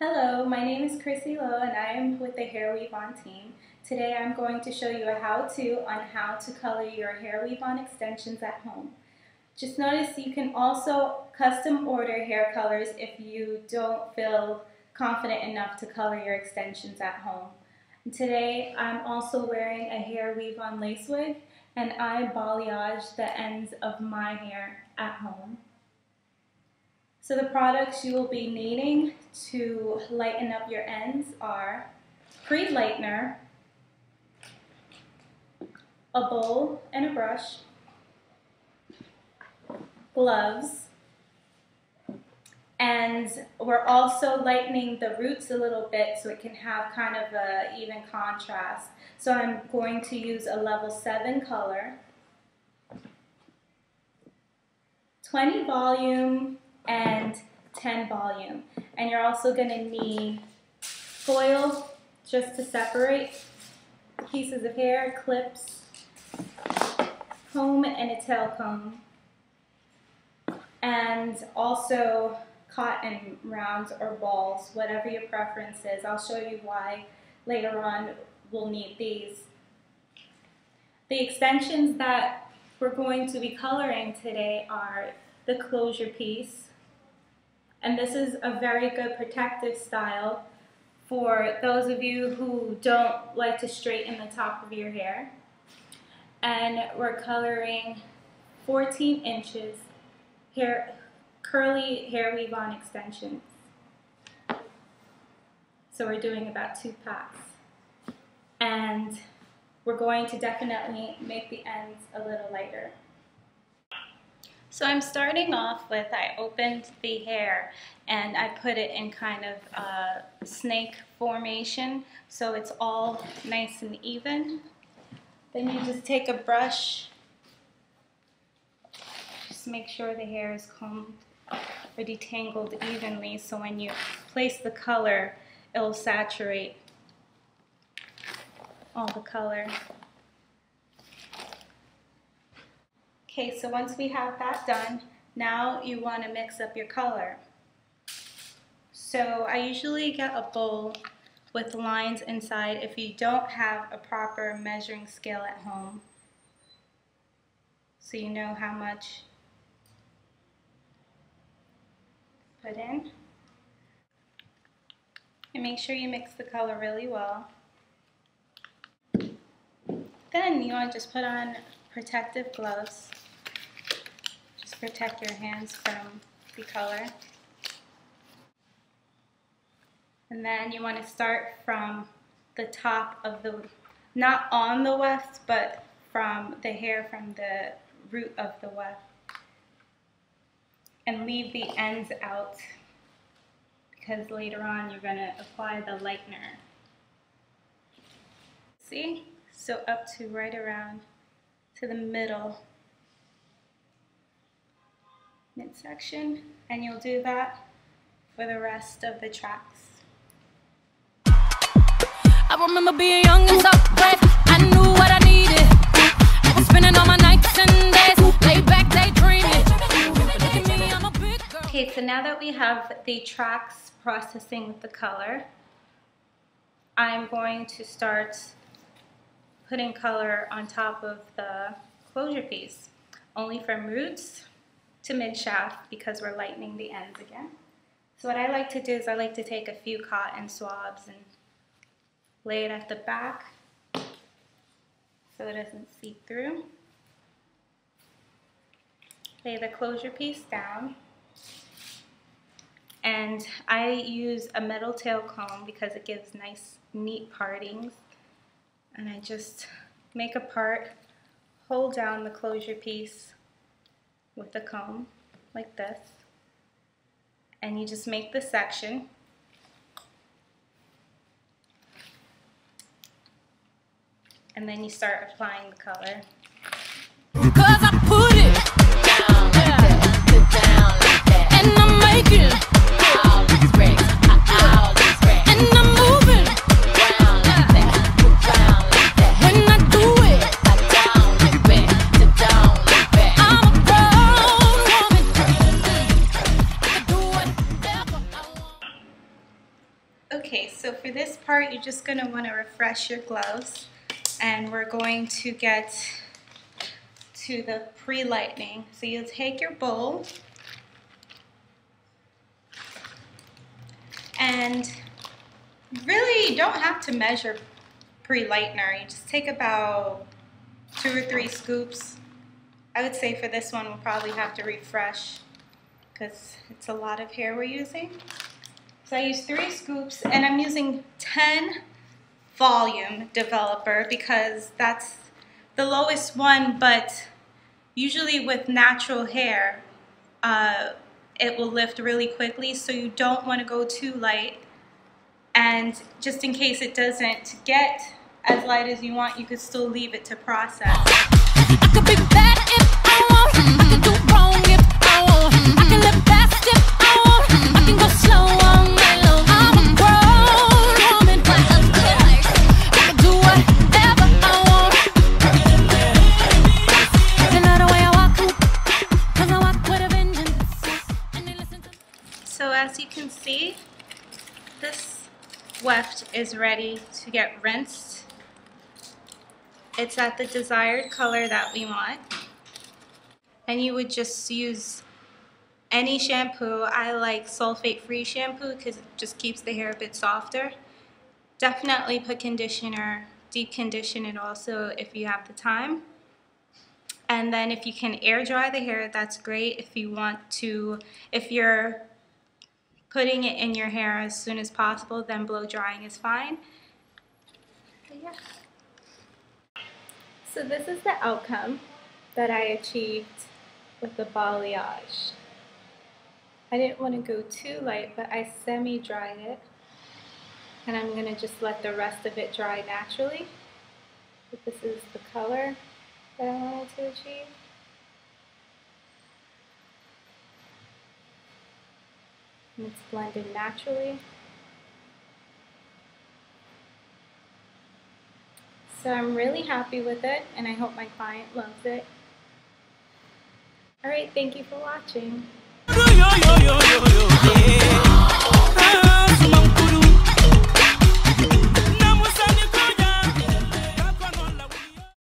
Hello, my name is Chrissy Lowe and I am with the HairWeavon team. Today I'm going to show you a how-to on how to color your HairWeavon extensions at home. Just notice you can also custom order hair colors if you don't feel confident enough to color your extensions at home. And today I'm also wearing a HairWeavon lace wig and I balayage the ends of my hair at home. So the products you will be needing to lighten up your ends are Creed Lightener, a bowl and a brush, gloves, and we're also lightening the roots a little bit so it can have kind of an even contrast. So I'm going to use a level 7 color, 20 volume, and 10 volume. And you're also going to need foil just to separate pieces of hair, clips, comb and a tail comb, and also cotton rounds or balls, whatever your preference is. I'll show you why later on we'll need these. The extensions that we're going to be coloring today are the closure piece. And this is a very good protective style for those of you who don't like to straighten the top of your hair. And we're coloring 14 inches curly HairWeavon extensions. So we're doing about 2 packs. And we're going to definitely make the ends a little lighter. So I'm starting off with, I opened the hair and I put it in kind of a snake formation so it's all nice and even. Then you just take a brush, just make sure the hair is combed or detangled evenly so when you place the color, it'll saturate all the color. Okay, so once we have that done, now you want to mix up your color. So I usually get a bowl with lines inside if you don't have a proper measuring scale at home, so you know how much to put in. And make sure you mix the color really well. Then you want to just put on protective gloves. Just protect your hands from the color. And then you want to start from the top of the, not on the weft, but from the hair from the root of the weft. And leave the ends out because later on you're going to apply the lightener. See? So up to right around to the middle midsection, and you'll do that for the rest of the tracks. I remember being young and so brave. I knew what I needed. I was spending all my nights and days laid back daydreaming. Look at me, I'm a big girl. Okay, so now that we have the tracks processing with the color, I'm going to start putting color on top of the closure piece, only from roots to mid shaft because we're lightening the ends again. So what I like to do is I like to take a few cotton swabs and lay it at the back so it doesn't seep through. Lay the closure piece down, and I use a metal tail comb because it gives nice neat partings. And I just make a part, hold down the closure piece with the comb like this, and you just make the section. And then you start applying the color. Cause I put it down like that, and I'm making all these rings, and I'm moving round like that, when I do it, down like that, I'm a grown woman, I can do whatever I want. part, you're just going to want to refresh your gloves, and we're going to get to the pre-lightening. So you'll take your bowl and really you don't have to measure pre-lightener. You just take about 2 or 3 scoops. I would say for this one we'll probably have to refresh because it's a lot of hair we're using. So I use 3 scoops, and I'm using 10 volume developer because that's the lowest one, but usually with natural hair it will lift really quickly, so you don't want to go too light. And just in case it doesn't get as light as you want, you could still leave it to process. I could be bad if I want. I can do wrong if I want. I can live fast if I want. I can go slow all night long. I'm a grown woman. I can do whatever I want. They love the way I walk, 'cause I walk with a vengeance. And they listen to. So as you can see, this weft is ready to get rinsed. It's at the desired color that we want. And you would just use any shampoo. I like sulfate-free shampoo because it just keeps the hair a bit softer. Definitely put conditioner, deep condition it also if you have the time. And then if you can air dry the hair, that's great. If you want to, if you're putting it in your hair as soon as possible, then blow drying is fine. But yeah. So this is the outcome that I achieved with the balayage. I didn't want to go too light, but I semi-dried it. And I'm going to just let the rest of it dry naturally. But this is the color that I wanted to achieve. And it's blended naturally. So I'm really happy with it, and I hope my client loves it. Alright, thank you for watching.